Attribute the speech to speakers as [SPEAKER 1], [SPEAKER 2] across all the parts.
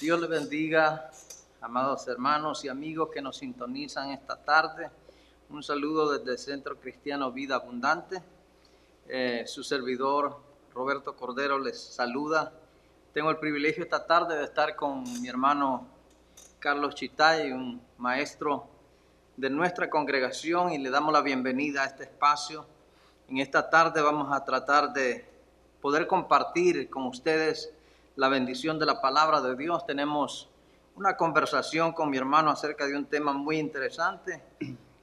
[SPEAKER 1] Dios les bendiga, amados hermanos y amigos que nos sintonizan esta tarde. Un saludo desde el Centro Cristiano Vida Abundante. Su servidor Roberto Cordero les saluda. Tengo el privilegio esta tarde de estar con mi hermano Carlos Chitay, un maestro de nuestra congregación, y le damos la bienvenida a este espacio. En esta tarde vamos a tratar de poder compartir con ustedes la bendición de la palabra de Dios. Tenemos una conversación con mi hermano acerca de un tema muy interesante,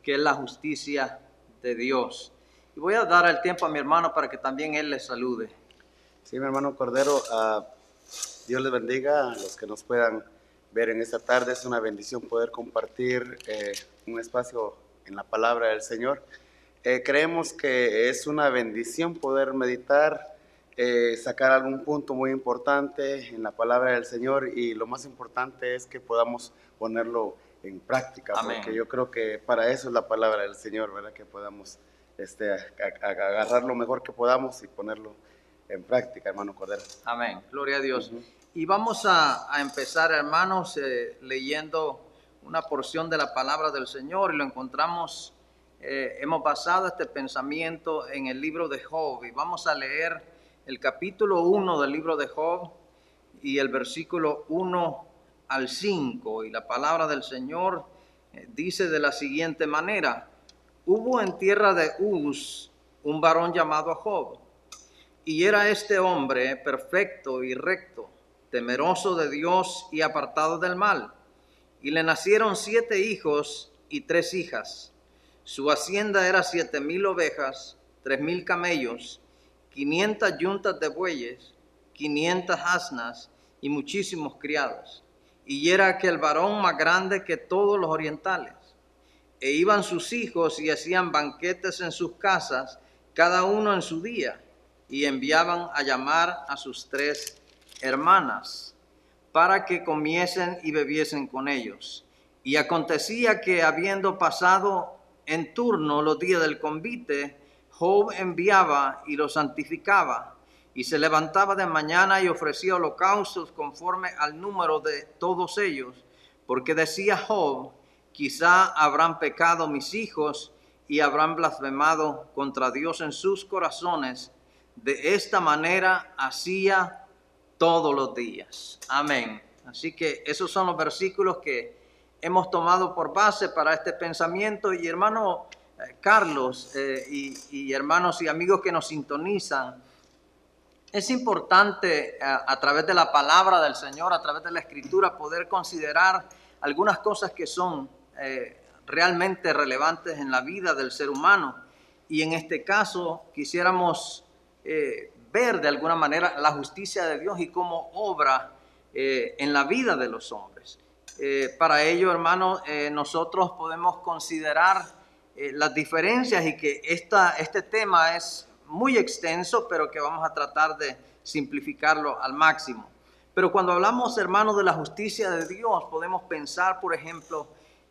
[SPEAKER 1] que es la justicia de Dios. Y voy a dar el tiempo a mi hermano para que también él les salude.
[SPEAKER 2] Sí, mi hermano Cordero, Dios les bendiga a los que nos puedan ver en esta tarde. Es una bendición poder compartir un espacio en la palabra del Señor. Creemos que es una bendición poder meditar, sacar algún punto muy importante en la palabra del Señor, y lo más importante es que podamos ponerlo en práctica. Amén. Porque yo creo que para eso es la palabra del Señor, ¿verdad? Que podamos agarrar lo mejor que podamos y ponerlo en práctica, hermano Cordero.
[SPEAKER 1] Amén, gloria a Dios. Y vamos a empezar, hermanos, leyendo una porción de la palabra del Señor, y lo encontramos, hemos basado este pensamiento en el libro de Job, y vamos a leer el capítulo 1 del libro de Job y el versículo 1 al 5, y la palabra del Señor dice de la siguiente manera: hubo en tierra de Uz un varón llamado Job, y era este hombre perfecto y recto, temeroso de Dios y apartado del mal. Y le nacieron 7 hijos y 3 hijas. Su hacienda era 7,000 ovejas, 3,000 camellos, 500 yuntas de bueyes, 500 asnas y muchísimos criados. Y era aquel varón más grande que todos los orientales. E iban sus hijos y hacían banquetes en sus casas, cada uno en su día, y enviaban a llamar a sus 3 hermanas para que comiesen y bebiesen con ellos. Y acontecía que, habiendo pasado en turno los días del convite, Job enviaba y los santificaba, y se levantaba de mañana y ofrecía holocaustos conforme al número de todos ellos, porque decía Job: quizá habrán pecado mis hijos y habrán blasfemado contra Dios en sus corazones. De esta manera hacía todos los días. Amén. Así que esos son los versículos que hemos tomado por base para este pensamiento. Y hermano Carlos y hermanos y amigos que nos sintonizan, es importante a través de la palabra del Señor, a través de la Escritura, poder considerar algunas cosas que son realmente relevantes en la vida del ser humano. Y en este caso quisiéramos ver de alguna manera la justicia de Dios y cómo obra en la vida de los hombres. Para ello, hermanos, nosotros podemos considerar las diferencias, y que este tema es muy extenso, pero que vamos a tratar de simplificarlo al máximo. Pero cuando hablamos, hermanos, de la justicia de Dios, podemos pensar, por ejemplo,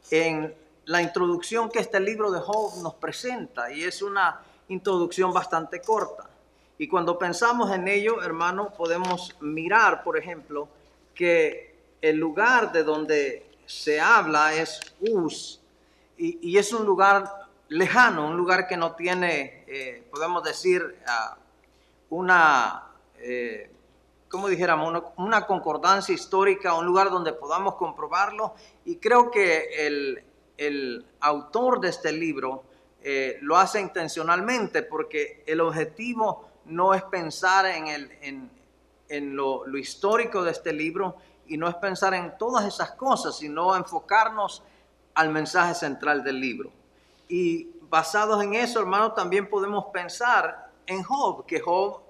[SPEAKER 1] en la introducción que este libro de Job nos presenta, y es una introducción bastante corta. Y cuando pensamos en ello, hermano, podemos mirar, por ejemplo, que el lugar de donde se habla es Uz, y es un lugar lejano, un lugar que no tiene, podemos decir, como dijéramos, una concordancia histórica, un lugar donde podamos comprobarlo. Y creo que el autor de este libro lo hace intencionalmente, porque el objetivo no es pensar en lo histórico de este libro, y no es pensar en todas esas cosas, sino enfocarnos al mensaje central del libro. Y basados en eso, hermano, también podemos pensar en Job, que Job,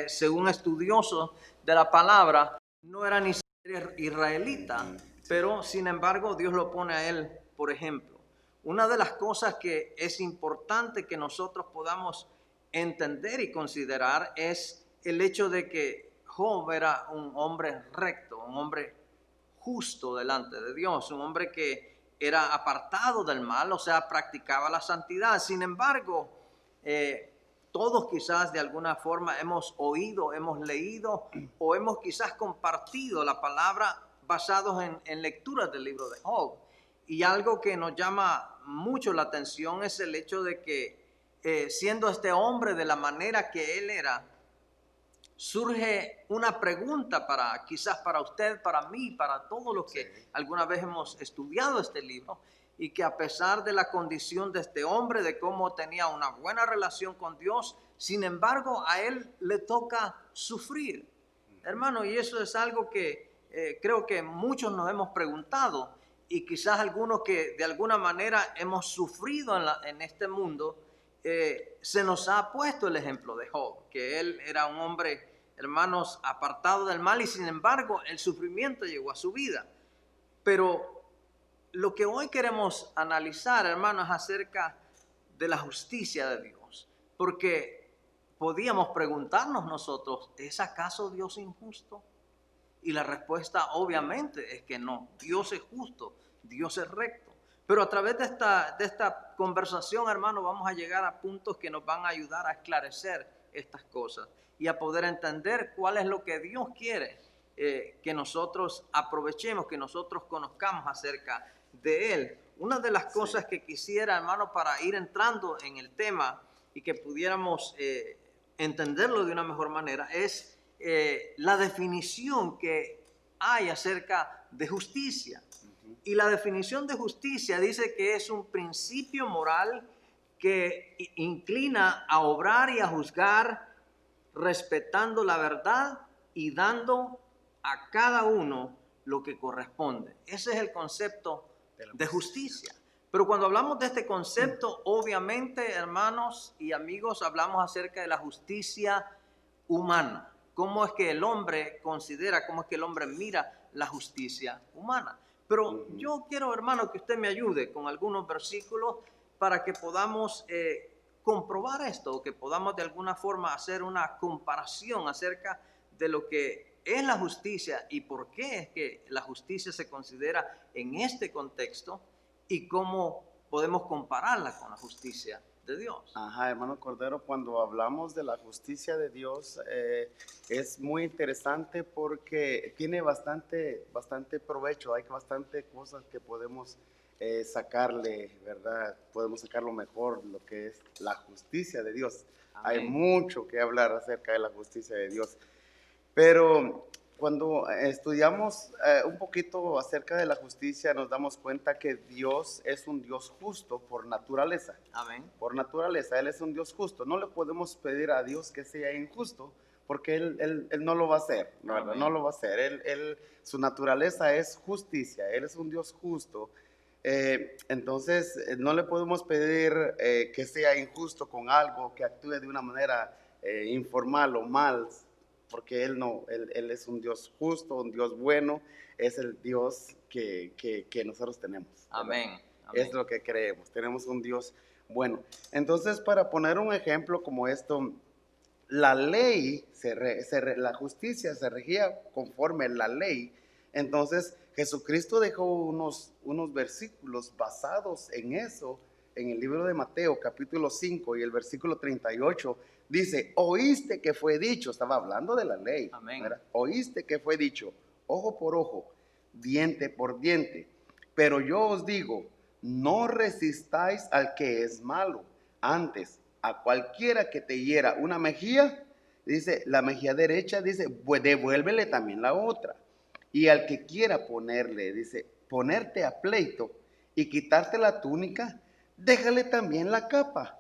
[SPEAKER 1] según estudiosos de la palabra, no era ni siquiera israelita, pero sin embargo Dios lo pone a él, por ejemplo. Una de las cosas que es importante que nosotros podamos entender y considerar es el hecho de que Job era un hombre recto, un hombre justo delante de Dios, un hombre que era apartado del mal, o sea, practicaba la santidad. Sin embargo, todos quizás de alguna forma hemos oído, hemos leído o hemos quizás compartido la palabra basados en lecturas del libro de Job. Y algo que nos llama mucho la atención es el hecho de que siendo este hombre de la manera que él era, surge una pregunta quizás para usted, para mí, para todos los que alguna vez hemos estudiado este libro, y que a pesar de la condición de este hombre, de cómo tenía una buena relación con Dios, sin embargo a él le toca sufrir, hermano, y eso es algo que creo que muchos nos hemos preguntado, y quizás algunos que de alguna manera hemos sufrido en este mundo. Se nos ha puesto el ejemplo de Job, que él era un hombre, hermanos, apartado del mal, y sin embargo el sufrimiento llegó a su vida. Pero lo que hoy queremos analizar, hermanos, es acerca de la justicia de Dios, porque podíamos preguntarnos nosotros, ¿es acaso Dios injusto? Y la respuesta obviamente es que no, Dios es justo, Dios es recto. Pero a través de esta conversación, hermano, vamos a llegar a puntos que nos van a ayudar a esclarecer estas cosas y a poder entender cuál es lo que Dios quiere que nosotros aprovechemos, que nosotros conozcamos acerca de Él. Una de las cosas que quisiera, hermano, para ir entrando en el tema y que pudiéramos entenderlo de una mejor manera, es la definición que hay acerca de justicia. Y la definición de justicia dice que es un principio moral que inclina a obrar y a juzgar respetando la verdad y dando a cada uno lo que corresponde. Ese es el concepto de justicia. Pero cuando hablamos de este concepto, obviamente, hermanos y amigos, hablamos acerca de la justicia humana. Cómo es que el hombre considera, cómo es que el hombre mira la justicia humana. Pero yo quiero, hermano, que usted me ayude con algunos versículos para que podamos comprobar esto, que podamos de alguna forma hacer una comparación acerca de lo que es la justicia y por qué es que la justicia se considera en este contexto y cómo podemos compararla con la justicia de Dios.
[SPEAKER 2] Ajá, hermano Cordero, cuando hablamos de la justicia de Dios es muy interesante porque tiene bastante provecho, hay bastante cosas que podemos sacarle, ¿verdad? Podemos sacar lo mejor, lo que es la justicia de Dios. Amén. Hay mucho que hablar acerca de la justicia de Dios, pero cuando estudiamos un poquito acerca de la justicia, nos damos cuenta que Dios es un Dios justo por naturaleza.
[SPEAKER 1] Amén.
[SPEAKER 2] Por naturaleza, Él es un Dios justo. No le podemos pedir a Dios que sea injusto, porque Él no lo va a hacer, ¿verdad? No lo va a hacer. Su naturaleza es justicia, Él es un Dios justo. Entonces, no le podemos pedir que sea injusto con algo, que actúe de una manera informal o mal, porque Él es un Dios justo, un Dios bueno, es el Dios que nosotros tenemos.
[SPEAKER 1] Amén.
[SPEAKER 2] Amén. Es lo que creemos, tenemos un Dios bueno. Entonces, para poner un ejemplo como esto, la ley, la justicia se regía conforme la ley. Entonces, Jesucristo dejó unos versículos basados en eso, en el libro de Mateo, capítulo 5 y el versículo 38, dice, oíste que fue dicho, estaba hablando de la ley, ¿verdad? Oíste que fue dicho, ojo por ojo, diente por diente, pero yo os digo, no resistáis al que es malo, antes, a cualquiera que te hiera una mejilla, dice, la mejilla derecha, dice, pues devuélvele también la otra, y al que quiera ponerle, dice, ponerte a pleito y quitarte la túnica, déjale también la capa,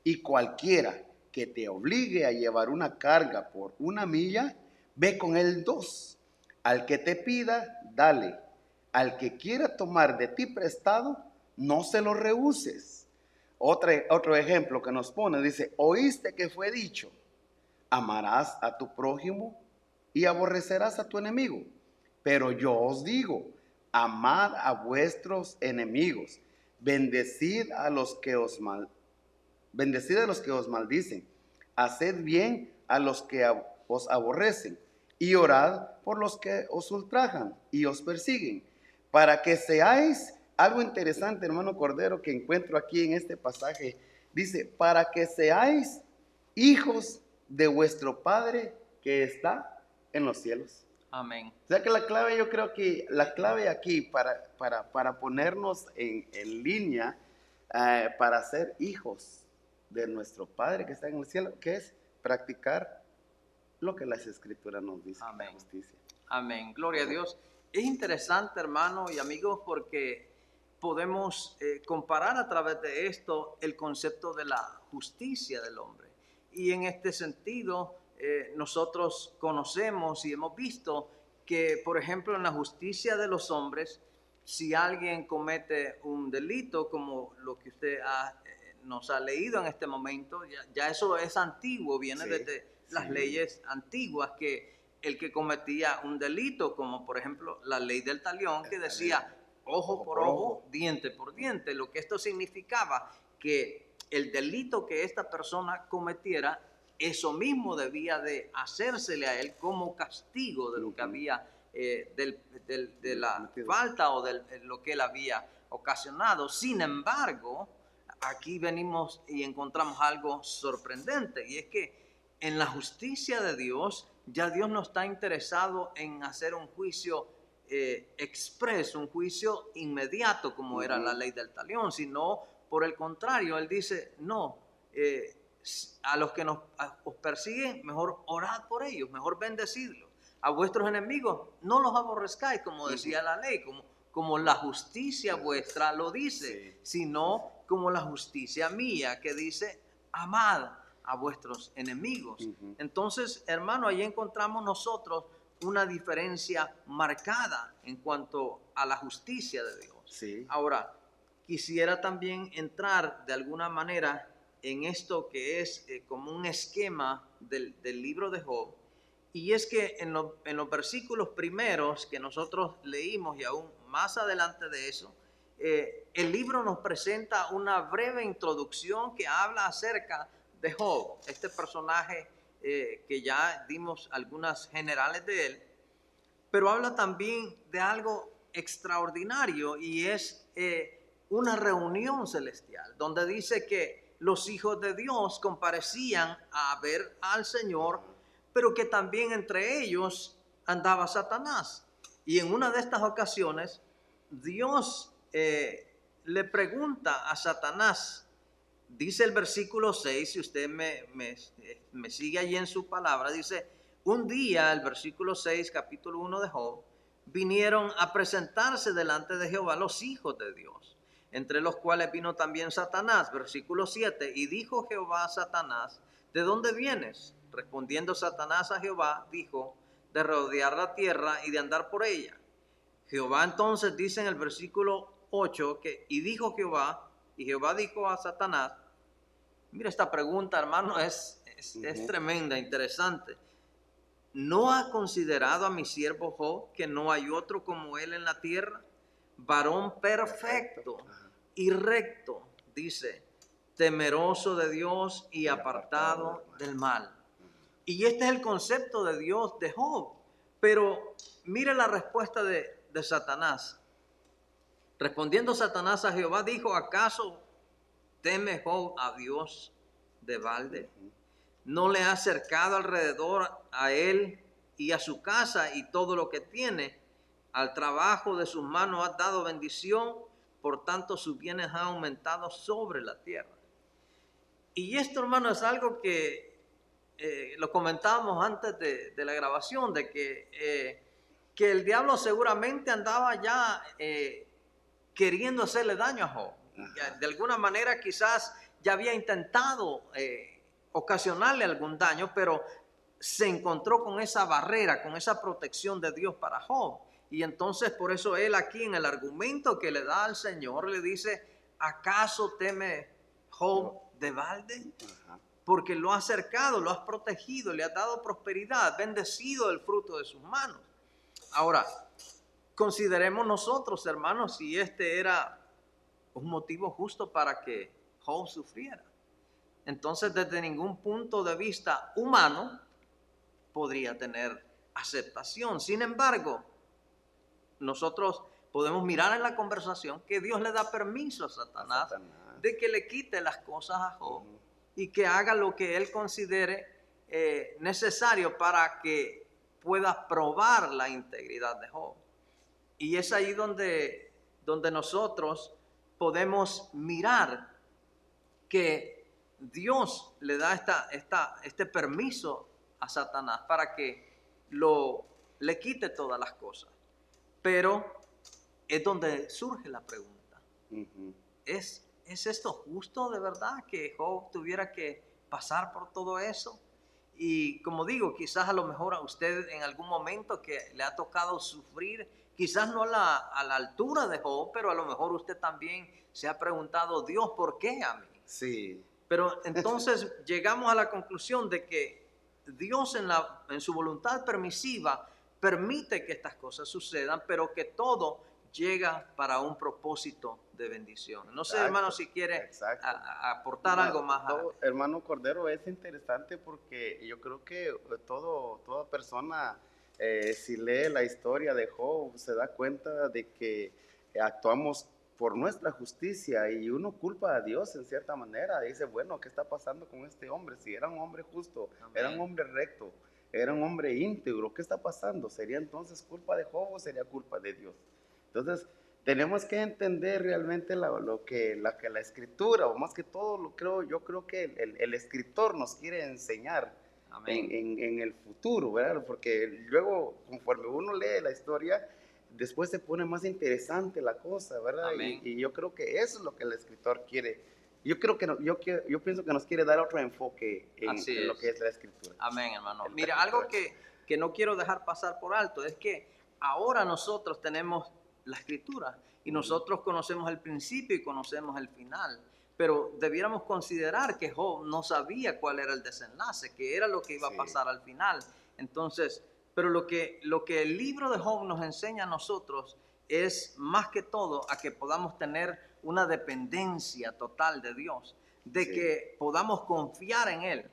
[SPEAKER 2] y cualquiera que te obligue a llevar una carga por una milla, ve con él 2. Al que te pida, dale. Al que quiera tomar de ti prestado, no se lo rehuses. Otro ejemplo que nos pone, dice, oíste que fue dicho, amarás a tu prójimo y aborrecerás a tu enemigo. Pero yo os digo, amad a vuestros enemigos, bendecid a los que os maldicen, haced bien a los que os aborrecen, y orad por los que os ultrajan y os persiguen, para que seáis, algo interesante, hermano Cordero, que encuentro aquí en este pasaje, dice, para que seáis hijos de vuestro Padre que está en los cielos.
[SPEAKER 1] Amén.
[SPEAKER 2] O sea que la clave, yo creo que la clave aquí para ponernos en línea, para ser hijos de nuestro Padre que está en el cielo, que es practicar lo que las Escrituras nos dicen, la
[SPEAKER 1] Amén.
[SPEAKER 2] justicia.
[SPEAKER 1] Amén. Gloria a Dios. Es interesante, hermanos y amigos, porque podemos comparar a través de esto el concepto de la justicia del hombre. Y en este sentido, nosotros conocemos y hemos visto que, por ejemplo, en la justicia de los hombres, si alguien comete un delito, como lo que usted nos ha leído en este momento, ya eso es antiguo, viene
[SPEAKER 2] Sí,
[SPEAKER 1] desde las
[SPEAKER 2] sí.
[SPEAKER 1] leyes antiguas, que el que cometía un delito, como por ejemplo la ley del talión, que decía ojo por ojo, diente por diente, lo que esto significaba que el delito que esta persona cometiera, eso mismo debía de hacérsele a él como castigo de lo que había, de la falta o de lo que él había ocasionado. Sin embargo, aquí venimos y encontramos algo sorprendente, y es que en la justicia de Dios, ya Dios no está interesado en hacer un juicio expreso, un juicio inmediato como era la ley del talión, sino por el contrario, Él dice, no, a los que os persiguen, mejor orad por ellos, mejor bendecidlos. A vuestros enemigos no los aborrezcáis, como decía la ley, como la justicia vuestra lo dice, sino como la justicia mía, que dice, amad a vuestros enemigos. Entonces, hermano, ahí encontramos nosotros una diferencia marcada en cuanto a la justicia de Dios.
[SPEAKER 2] Sí.
[SPEAKER 1] Ahora, quisiera también entrar de alguna manera en esto que es como un esquema del libro de Job, y es que en los versículos primeros que nosotros leímos y aún más adelante de eso, el libro nos presenta una breve introducción que habla acerca de Job, este personaje que ya dimos algunas generales de él, pero habla también de algo extraordinario, y es una reunión celestial, donde dice que los hijos de Dios comparecían a ver al Señor, pero que también entre ellos andaba Satanás. Y en una de estas ocasiones, Dios le pregunta a Satanás, dice el versículo 6, si usted me sigue allí en su palabra, dice, un día, el versículo 6, capítulo 1 de Job, vinieron a presentarse delante de Jehová los hijos de Dios, entre los cuales vino también Satanás, versículo 7, y dijo Jehová a Satanás, ¿de dónde vienes? Respondiendo Satanás a Jehová, dijo, de rodear la tierra y de andar por ella. Jehová entonces dice en el versículo 8 que, y dijo Jehová, y Jehová dijo a Satanás, mira esta pregunta, hermano, es tremenda, interesante. ¿No has considerado a mi siervo Job, que no hay otro como él en la tierra? Varón perfecto y recto, dice, temeroso de Dios y apartado del mal. Y este es el concepto de Dios de Job. Pero mire la respuesta de Satanás. Respondiendo Satanás a Jehová, dijo, ¿acaso teme Job a Dios de balde? ¿No le ha acercado alrededor a él y a su casa y todo lo que tiene? Al trabajo de sus manos ha dado bendición, por tanto sus bienes han aumentado sobre la tierra. Y esto, hermano, es algo que lo comentábamos antes de la grabación, de que el diablo seguramente andaba ya queriendo hacerle daño a Job. De alguna manera quizás ya había intentado ocasionarle algún daño, pero se encontró con esa barrera, con esa protección de Dios para Job. Y entonces por eso él aquí en el argumento que le da al Señor le dice, ¿acaso teme Job de balde? Porque lo has cercado, lo has protegido, le has dado prosperidad, bendecido el fruto de sus manos. Ahora, consideremos nosotros, hermanos, si este era un motivo justo para que Job sufriera. Entonces, desde ningún punto de vista humano, podría tener aceptación. Sin embargo, nosotros podemos mirar en la conversación que Dios le da permiso a Satanás de que le quite las cosas a Job y que haga lo que él considere necesario para que pueda probar la integridad de Job. Y es ahí donde nosotros podemos mirar que Dios le da este permiso a Satanás para que le quite todas las cosas. Pero es donde surge la pregunta.
[SPEAKER 2] Ujú.
[SPEAKER 1] ¿Es esto justo de verdad que Job tuviera que pasar por todo eso? Y como digo, quizás a lo mejor a usted en algún momento que le ha tocado sufrir, quizás no a la altura de Job, pero a lo mejor usted también se ha preguntado, Dios, ¿por qué a mí?
[SPEAKER 2] Sí,
[SPEAKER 1] Pero entonces llegamos a la conclusión de que Dios en su voluntad permisiva permite que estas cosas sucedan, pero que todo llega para un propósito de bendición. No sé, hermano, si quiere
[SPEAKER 2] exacto.
[SPEAKER 1] aportar algo más.
[SPEAKER 2] Hermano Cordero, es interesante porque yo creo que toda persona, si lee la historia de Job, se da cuenta de que actuamos por nuestra justicia y uno culpa a Dios en cierta manera. Dice, bueno, ¿qué está pasando con este hombre? Si era un hombre justo,
[SPEAKER 1] Amén.
[SPEAKER 2] era un hombre recto, era un hombre íntegro, ¿qué está pasando? ¿Sería entonces culpa de Job o sería culpa de Dios? Entonces, tenemos que entender realmente lo que la escritura, o más que todo, yo creo que el escritor nos quiere enseñar en el futuro, ¿verdad? Porque luego, conforme uno lee la historia, después se pone más interesante la cosa, ¿verdad? Y yo creo que eso es lo que el escritor quiere. Yo pienso que nos quiere dar otro enfoque en lo que es la escritura.
[SPEAKER 1] Amén, hermano. Mira, algo que no quiero dejar pasar por alto es que ahora nosotros tenemos la escritura y nosotros conocemos el principio y conocemos el final, pero debiéramos considerar que Job no sabía cuál era el desenlace, que era lo que iba a pasar al final. Entonces, pero lo que el libro de Job nos enseña a nosotros es más que todo a que podamos tener una dependencia total de Dios, de que podamos confiar en Él.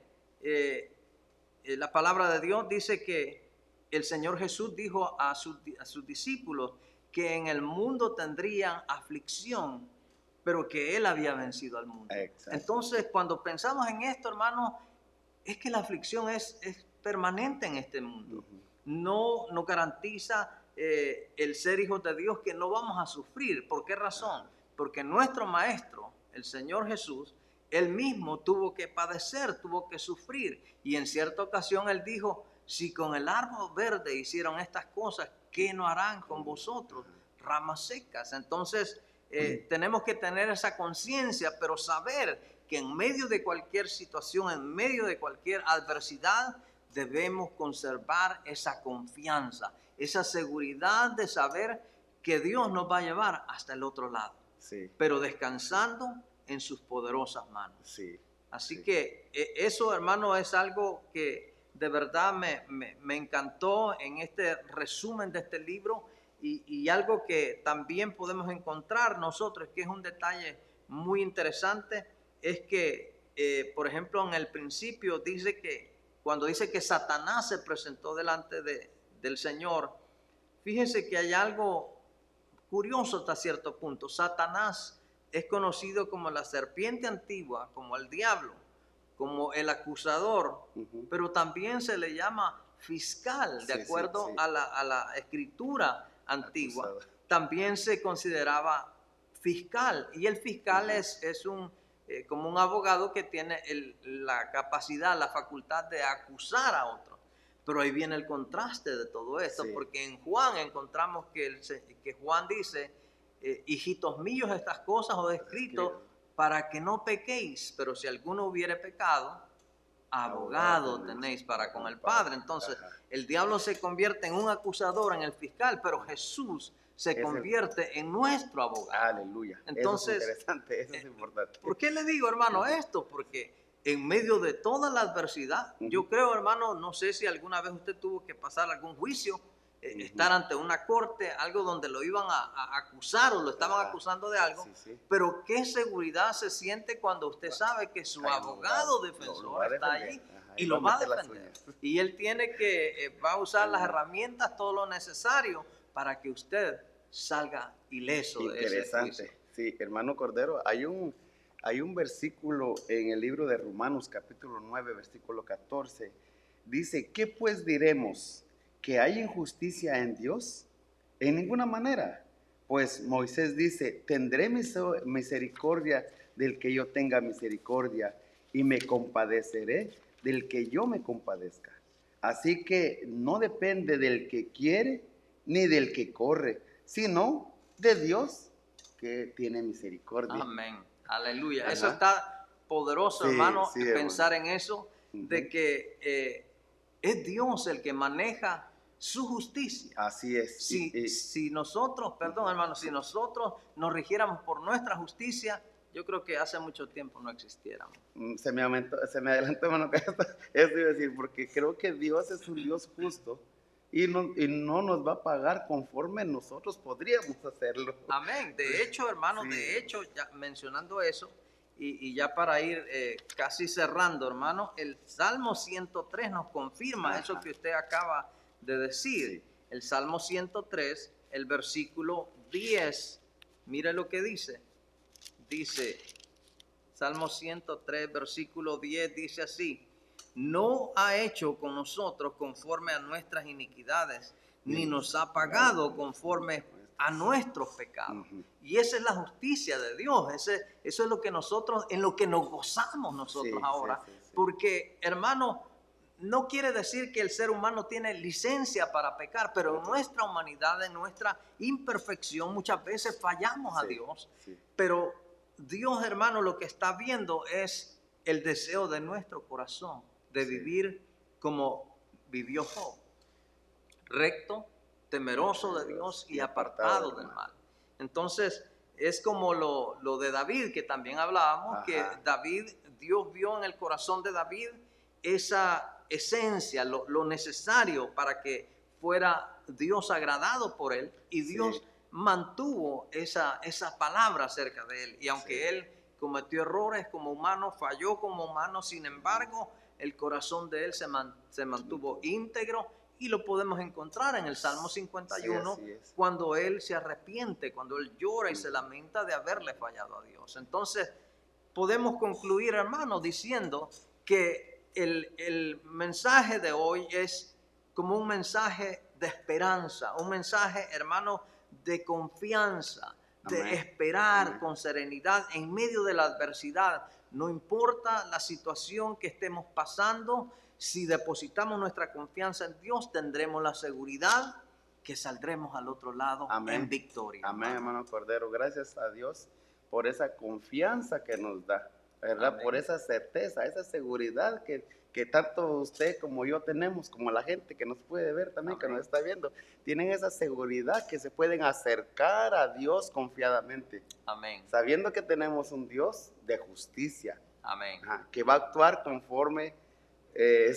[SPEAKER 1] La palabra de Dios dice que el Señor Jesús dijo a sus discípulos que en el mundo tendrían aflicción, pero que Él había vencido al mundo. Exacto. Entonces, cuando pensamos en esto, hermano, es que la aflicción es permanente en este mundo. No nos garantiza el ser hijos de Dios que no vamos a sufrir. ¿Por qué razón? Porque nuestro Maestro, el Señor Jesús, Él mismo tuvo que padecer, tuvo que sufrir. Y en cierta ocasión Él dijo, si con el árbol verde hicieron estas cosas, ¿qué no harán con vosotros? Ramas secas. Entonces, tenemos que tener esa conciencia, pero saber que en medio de cualquier situación, en medio de cualquier adversidad, debemos conservar esa confianza, esa seguridad de saber que Dios nos va a llevar hasta el otro lado, pero descansando en sus poderosas manos. Así que eso, hermano, es algo que de verdad me encantó en este resumen de este libro y algo que también podemos encontrar nosotros, que es un detalle muy interesante, es que, por ejemplo, en el principio dice que cuando dice que Satanás se presentó delante del Señor, fíjense que hay algo curioso hasta cierto punto. Satanás es conocido como la serpiente antigua, como el diablo, como el acusador, pero también se le llama fiscal, de acuerdo a la escritura antigua. También se consideraba fiscal, y el fiscal es como un abogado que tiene la capacidad, la facultad de acusar a otro. Pero ahí viene el contraste de todo esto, porque en Juan encontramos que Juan dice, hijitos míos, estas cosas os he escrito para que no pequéis, pero si alguno hubiere pecado, abogado tenéis para con el Padre. Entonces, el diablo se convierte en un acusador, en el fiscal, pero Jesús se convierte en nuestro abogado.
[SPEAKER 2] Aleluya.
[SPEAKER 1] Entonces,
[SPEAKER 2] eso es interesante, eso es importante.
[SPEAKER 1] ¿Por qué le digo, hermano, esto? Porque en medio de toda la adversidad, yo creo, hermano, no sé si alguna vez usted tuvo que pasar algún juicio, estar ante una corte, algo donde lo iban a acusar o lo estaban acusando de algo, pero qué seguridad se siente cuando usted sabe que su abogado defensor está allí y lo va a defender. Y él va a usar las herramientas, todo lo necesario para que usted salga ileso de ese juicio.
[SPEAKER 2] Sí, hermano Cordero, hay un versículo en el libro de Romanos capítulo 9, versículo 14. Dice, ¿qué pues diremos? que hay injusticia en Dios? En ninguna manera. Pues Moisés dice, tendré misericordia del que yo tenga misericordia y me compadeceré del que yo me compadezca. Así que no depende del que quiere ni del que corre, sino de Dios que tiene misericordia.
[SPEAKER 1] Amén. Aleluya.
[SPEAKER 2] Ajá.
[SPEAKER 1] Eso está poderoso,
[SPEAKER 2] Sí,
[SPEAKER 1] hermano,
[SPEAKER 2] sí,
[SPEAKER 1] pensar en eso, de
[SPEAKER 2] Ujú.
[SPEAKER 1] que es Dios el que maneja su justicia.
[SPEAKER 2] Así es.
[SPEAKER 1] Si nosotros, perdón, hermano, si nosotros nos rigiéramos por nuestra justicia, yo creo que hace mucho tiempo no existiéramos.
[SPEAKER 2] Se me adelantó, hermano, que esto iba a decir, porque creo que Dios es un Dios justo y no nos va a pagar conforme nosotros podríamos hacerlo.
[SPEAKER 1] Amén. De hecho, hermano,
[SPEAKER 2] Sí.
[SPEAKER 1] de hecho, ya mencionando eso, y ya para ir casi cerrando, hermano, el Salmo 103 nos confirma
[SPEAKER 2] Ajá.
[SPEAKER 1] eso que usted acaba de decir.
[SPEAKER 2] Sí.
[SPEAKER 1] El Salmo 103, el versículo 10, mire lo que dice. Dice, Salmo 103, versículo 10, dice así: no ha hecho con nosotros conforme a nuestras iniquidades, ni nos ha pagado conforme a nuestros pecados.
[SPEAKER 2] Ujú.
[SPEAKER 1] Y esa es la justicia de Dios. Eso es lo que nosotros, en lo que nos gozamos nosotros
[SPEAKER 2] Sí,
[SPEAKER 1] ahora.
[SPEAKER 2] sí.
[SPEAKER 1] Porque, hermano, no quiere decir que el ser humano tiene licencia para pecar, pero en nuestra humanidad, en nuestra imperfección, muchas veces fallamos a
[SPEAKER 2] Sí,
[SPEAKER 1] Dios.
[SPEAKER 2] sí.
[SPEAKER 1] Pero Dios, hermano, lo que está viendo es el deseo de nuestro corazón de
[SPEAKER 2] Sí.
[SPEAKER 1] vivir como vivió Job, recto, temeroso de Dios y apartado del mal. Entonces, es como lo de David, que también hablábamos, que
[SPEAKER 2] Ajá.
[SPEAKER 1] David, Dios vio en el corazón de David esa esencia, lo necesario para que fuera Dios agradado por él, y Dios
[SPEAKER 2] Sí.
[SPEAKER 1] mantuvo esa palabra acerca de él. Y aunque
[SPEAKER 2] Sí.
[SPEAKER 1] él cometió errores como humano, falló como humano, sin embargo, el corazón de él se mantuvo íntegro, y lo podemos encontrar en el Salmo 51,
[SPEAKER 2] Sí, así es.
[SPEAKER 1] cuando él se arrepiente, cuando él llora y se lamenta de haberle fallado a Dios. Entonces, podemos concluir, hermano, diciendo que el mensaje de hoy es como un mensaje de esperanza, un mensaje, hermano, de confianza, de
[SPEAKER 2] Amén.
[SPEAKER 1] esperar
[SPEAKER 2] Amén.
[SPEAKER 1] con serenidad en medio de la adversidad. No importa la situación que estemos pasando, si depositamos nuestra confianza en Dios, tendremos la seguridad que saldremos al otro lado
[SPEAKER 2] Amén.
[SPEAKER 1] en victoria.
[SPEAKER 2] Amén, hermano Cordero. Gracias a Dios por esa confianza que nos da, ¿verdad?
[SPEAKER 1] Amén.
[SPEAKER 2] Por esa certeza, esa seguridad que tanto usted como yo tenemos, como la gente que nos puede ver también, que
[SPEAKER 1] Amén.
[SPEAKER 2] nos está viendo, tienen esa seguridad que se pueden acercar a Dios confiadamente,
[SPEAKER 1] Amén.
[SPEAKER 2] sabiendo que tenemos un Dios de justicia,
[SPEAKER 1] Amén.
[SPEAKER 2] que va a actuar conforme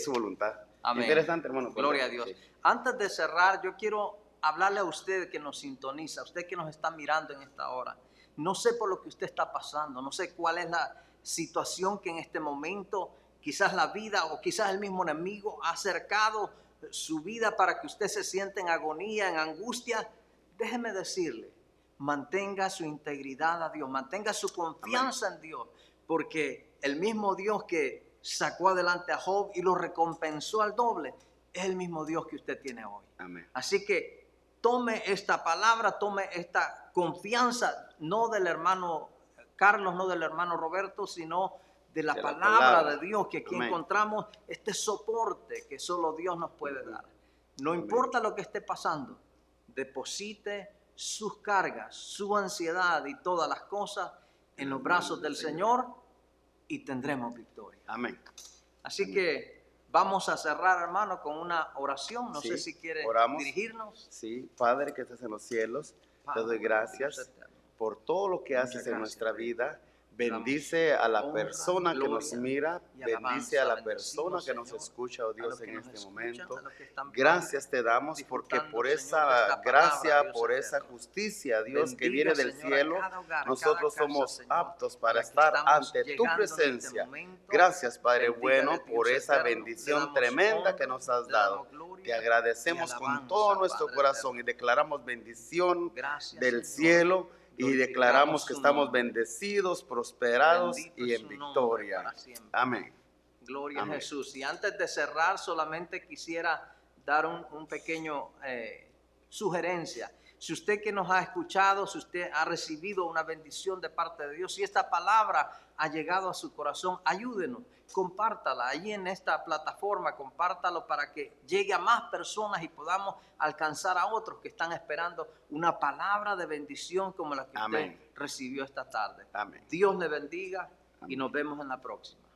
[SPEAKER 2] su voluntad.
[SPEAKER 1] Amén.
[SPEAKER 2] Interesante, hermano.
[SPEAKER 1] Gloria a Dios.
[SPEAKER 2] Sí.
[SPEAKER 1] Antes de cerrar, yo quiero hablarle a usted que nos sintoniza, a usted que nos está mirando en esta hora. No sé por lo que usted está pasando, no sé cuál es la situación que en este momento, quizás la vida o quizás el mismo enemigo ha acercado su vida para que usted se sienta en agonía, en angustia. Déjeme decirle, mantenga su integridad a Dios, mantenga su confianza en Dios, porque el mismo Dios que sacó adelante a Job y lo recompensó al doble, es el mismo Dios que usted tiene hoy.
[SPEAKER 2] Amén.
[SPEAKER 1] Así que tome esta palabra, tome esta confianza, no del hermano Carlos, no del hermano Roberto, sino de la palabra de Dios, que aquí
[SPEAKER 2] Amén.
[SPEAKER 1] encontramos este soporte que solo Dios nos puede dar. No
[SPEAKER 2] Amén.
[SPEAKER 1] importa lo que esté pasando, deposite sus cargas, su ansiedad y todas las cosas en los brazos del Señor, y tendremos victoria.
[SPEAKER 2] Amén.
[SPEAKER 1] Así
[SPEAKER 2] Amén.
[SPEAKER 1] que vamos a cerrar, hermano, con una oración. No
[SPEAKER 2] Sí,
[SPEAKER 1] sé si quiere
[SPEAKER 2] oramos.
[SPEAKER 1] dirigirnos.
[SPEAKER 2] Sí, Padre que estás en los cielos, te doy gracias por todo lo que haces en nuestra vida. Bendice a la persona que nos mira, bendice a la persona que nos escucha, oh Dios, en este momento. Gracias te damos porque por esa gracia, por esa justicia, Dios, que viene del cielo, nosotros somos aptos para estar ante tu presencia. Gracias, Padre bueno, por esa bendición tremenda que nos has dado. Te agradecemos con todo nuestro corazón y declaramos bendición del cielo. Y declaramos que estamos bendecidos, prosperados y en victoria. Amén.
[SPEAKER 1] Gloria
[SPEAKER 2] Amén.
[SPEAKER 1] a Jesús. Y antes de cerrar, solamente quisiera dar un pequeño sugerencia. Si usted que nos ha escuchado, si usted ha recibido una bendición de parte de Dios, si esta palabra ha llegado a su corazón, ayúdenos, compártala ahí en esta plataforma, compártalo para que llegue a más personas y podamos alcanzar a otros que están esperando una palabra de bendición como la que
[SPEAKER 2] Amén.
[SPEAKER 1] usted recibió esta tarde.
[SPEAKER 2] Amén.
[SPEAKER 1] Dios le bendiga y
[SPEAKER 2] Amén.
[SPEAKER 1] nos vemos en la próxima.